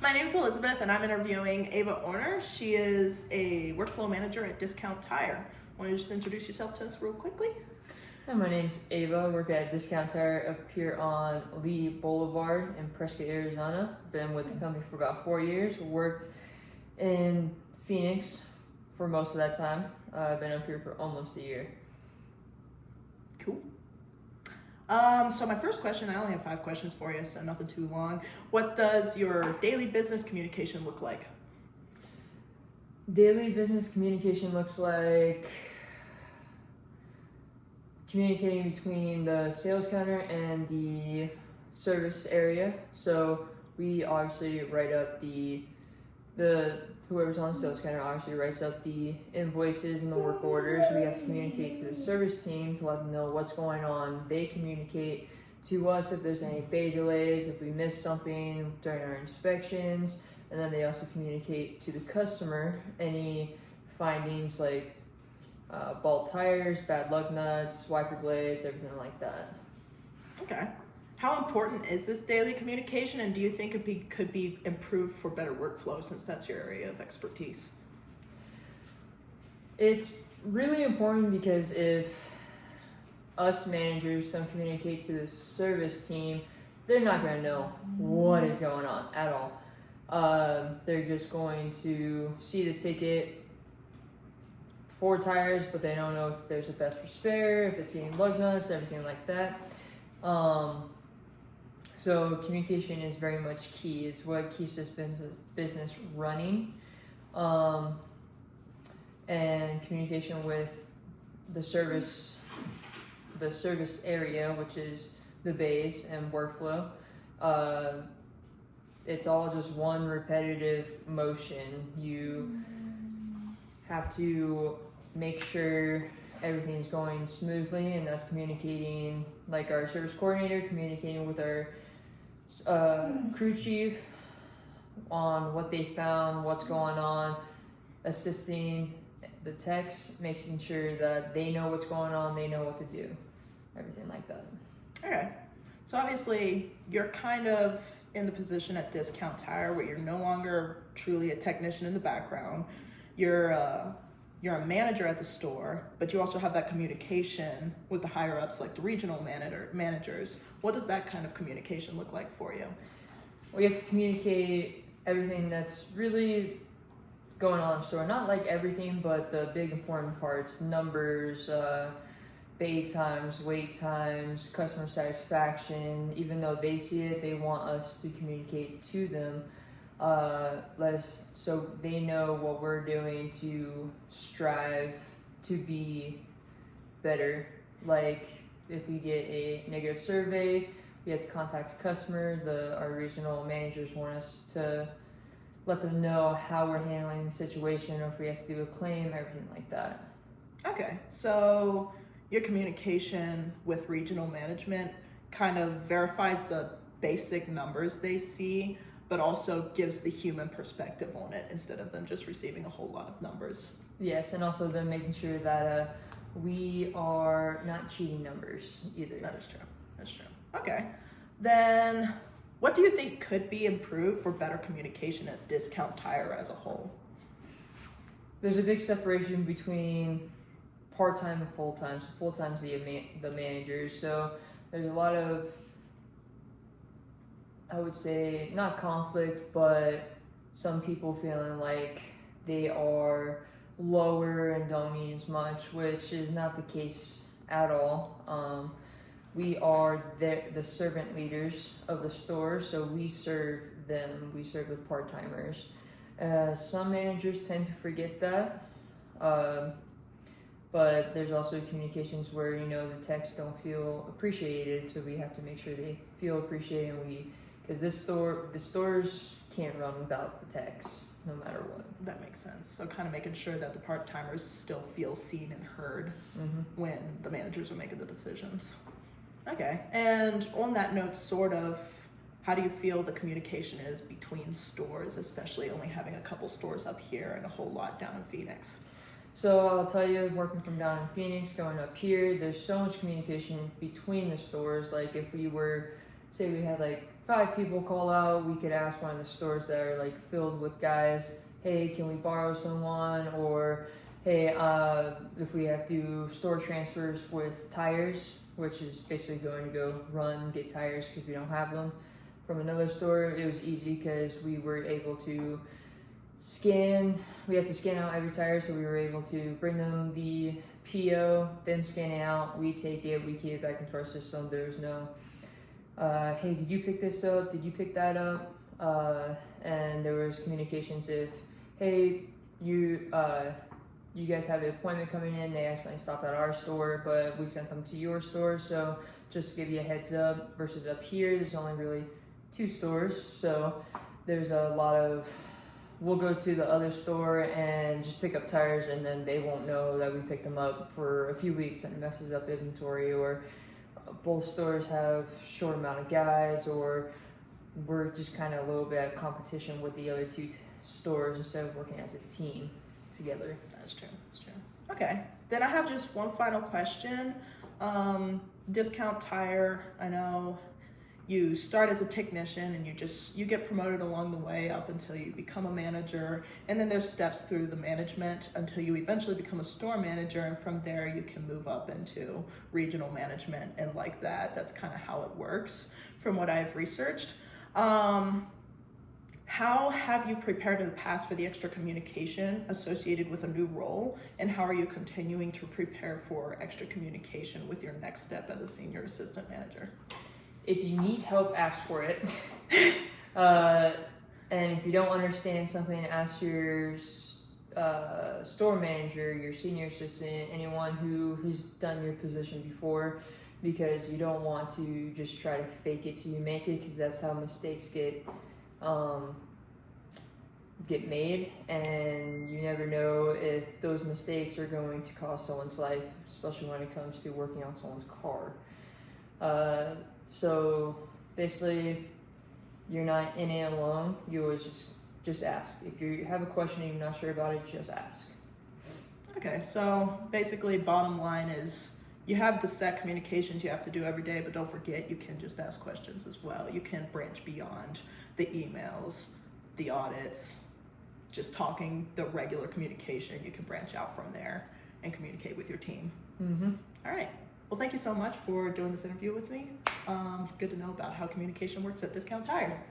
My name's Elizabeth, and I'm interviewing Ava Orner. She is a workflow manager at Discount Tire. Want to just introduce yourself to us real quickly? Hi, my name's Ava. I work at Discount Tire up here on Lee Boulevard in Prescott, Arizona. Been with the company for about 4 years. Worked in Phoenix for most of that time. I've been up here for almost a year. Cool. So my first question, I only have 5 questions for you, so nothing too long. What does your daily business communication look like? Daily business communication looks like communicating between the sales counter and the service area. So we obviously write up the whoever's on the sales counter obviously writes up the invoices and the work orders. We have to communicate to the service team to let them know what's going on. They communicate to us if there's any bay delays, if we miss something during our inspections, and then they also communicate to the customer any findings like bald tires, bad lug nuts, wiper blades, everything like that. Okay. How important is this daily communication, and do you think it could be improved for better workflow since that's your area of expertise? It's really important because if us managers don't communicate to the service team, they're not going to know what is going on at all. They're just going to see the ticket, 4 tires, but they don't know if there's a best for spare, if it's getting lug nuts, everything like that. So communication is very much key. It's what keeps this business running, and communication with the service area, which is the bays and workflow. It's all just one repetitive motion. You have to make sure everything's going smoothly, and that's communicating, like our service coordinator communicating with our crew chief on what they found, what's going on, assisting the techs, making sure that they know what's going on, they know what to do, everything like that. Okay. So obviously, you're kind of in the position at Discount Tire where you're no longer truly a technician in the background. You're a manager at the store, but you also have that communication with the higher ups, like the regional managers. What does that kind of communication look like for you? We have to communicate everything that's really going on in the store. Not like everything, but the big important parts, numbers, bay times, wait times, customer satisfaction. Even though they see it, they want us to communicate to them. So they know what we're doing to strive to be better. Like if we get a negative survey, we have to contact the customer. Our regional managers want us to let them know how we're handling the situation, or if we have to do a claim, everything like that. Okay, so your communication with regional management kind of verifies the basic numbers they see, but also gives the human perspective on it instead of them just receiving a whole lot of numbers. Yes, and also them making sure that we are not cheating numbers either. That is true. That's true. Okay. Then what do you think could be improved for better communication at Discount Tire as a whole? There's a big separation between part-time and full-time. So full-time's the managers. So there's a lot of, I would say, not conflict, but some people feeling like they are lower and don't mean as much, which is not the case at all. We are the servant leaders of the store, so we serve them. We serve the part-timers. Some managers tend to forget that, but there's also communications where the techs don't feel appreciated, so we have to make sure they feel appreciated, because the stores can't run without the techs, no matter what. That makes sense. So kind of making sure that the part-timers still feel seen and heard when the managers are making the decisions. Okay, and on that note, how do you feel the communication is between stores, especially only having a couple stores up here and a whole lot down in Phoenix? So I'll tell you, working from down in Phoenix, going up here, there's so much communication between the stores. Like if we were, say we had like 5 people call out, we could ask one of the stores that are like filled with guys, hey, can we borrow someone? Or hey, if we have to do store transfers with tires, which is basically going to go run, get tires because we don't have them from another store, it was easy because we were able to we had to scan out every tire, so we were able to bring them the PO, then scan it out, we take it, we key it back into our system. There's no, hey, did you pick this up? Did you pick that up? And there was communications if, hey, you guys have an appointment coming in, they accidentally stopped at our store, but we sent them to your store, so just to give you a heads up, versus up here, there's only really 2 stores, so there's a lot of, we'll go to the other store and just pick up tires, and then they won't know that we picked them up for a few weeks, and it messes up inventory, or both stores have short amount of guys, or we're just kind of a little bit at competition with the other 2 stores instead of working as a team together. That's true. Okay, then I have just one final question. Discount Tire, I know you start as a technician and you get promoted along the way up until you become a manager, and then there's steps through the management until you eventually become a store manager, and from there you can move up into regional management, and like that. That's kind of how it works from what I've researched. How have you prepared in the past for the extra communication associated with a new role, and how are you continuing to prepare for extra communication with your next step as a senior assistant manager? If you need help, ask for it. And if you don't understand something, ask your store manager, your senior assistant, anyone who has done your position before, because you don't want to just try to fake it till you make it, because that's how mistakes get made, and you never know if those mistakes are going to cost someone's life, especially when it comes to working on someone's car. So basically, you're not in it alone. You always just ask. If you have a question and you're not sure about it, just ask. Okay, so basically bottom line is you have the set communications you have to do every day, but don't forget you can just ask questions as well. You can branch beyond the emails, the audits, just talking the regular communication. You can branch out from there and communicate with your team. Mm-hmm. All right. Well, thank you so much for doing this interview with me. Good to know about how communication works at Discount Tire.